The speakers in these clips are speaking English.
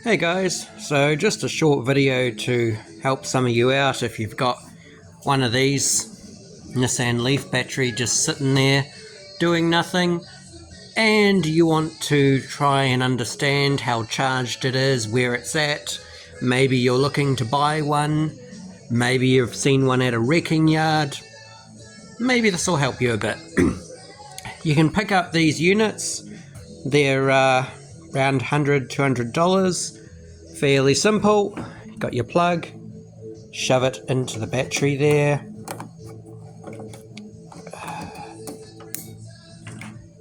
Hey guys, so just a short video to help some of you out if you've got one of these Nissan Leaf battery just sitting there doing nothing and you want to try and understand how charged it is, where it's at. Maybe you're looking to buy one, maybe you've seen one at a wrecking yard. Maybe this will help you a bit. You can pick up these units. They're around $100, $200. Fairly simple. Got your plug, shove it into the battery there,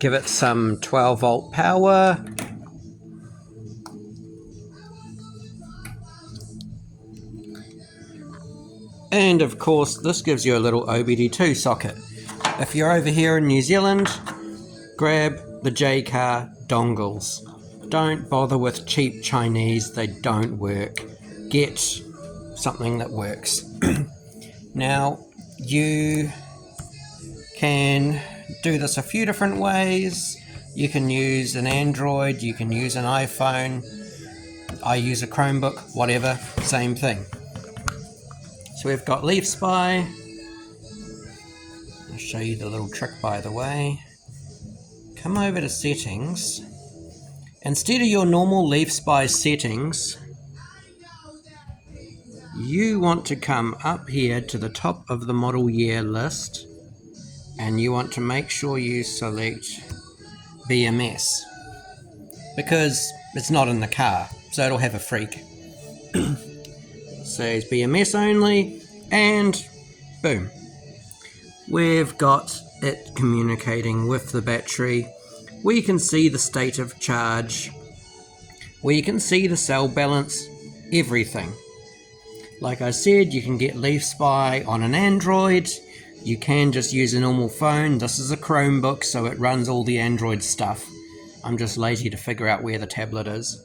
give it some 12 volt power, and of course this gives you a little OBD2 socket. If you're over here in New Zealand, grab the J-Car dongles. Don't bother with cheap Chinese, they don't work. Get something that works. Now, you can do this a few different ways. You can use an Android, you can use an iPhone. I use a Chromebook, whatever, same thing. So we've got LeafSpy. I'll show you the little trick by the way. Come over to settings. Instead of your normal LeafSpy settings, you want to come up here to the top of the model year list and you want to make sure you select BMS because it's not in the car, so it'll have a freak. Says BMS only, and boom, we've got it communicating with the battery. We can see the state of charge, we can see the cell balance, everything. Like I said, you can get LeafSpy on an Android, you can just use a normal phone. This is a Chromebook, so it runs all the Android stuff. I'm just lazy to figure out where the tablet is.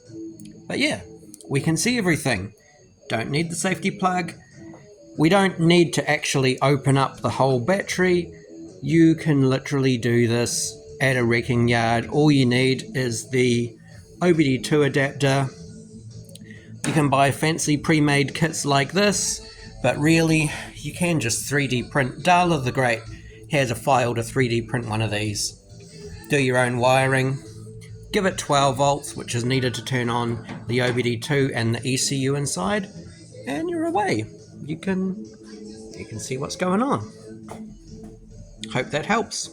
But yeah, we can see everything. Don't need the safety plug. We don't need to actually open up the whole battery. You can literally do this at a wrecking yard. All you need is the OBD2 adapter. You can buy fancy pre-made kits like this, but really you can just 3D print. Darla the Great has a file to 3D print one of these. Do your own wiring, give it 12 volts, which is needed to turn on the OBD2 and the ECU inside, and you're away. You can see what's going on. Hope that helps.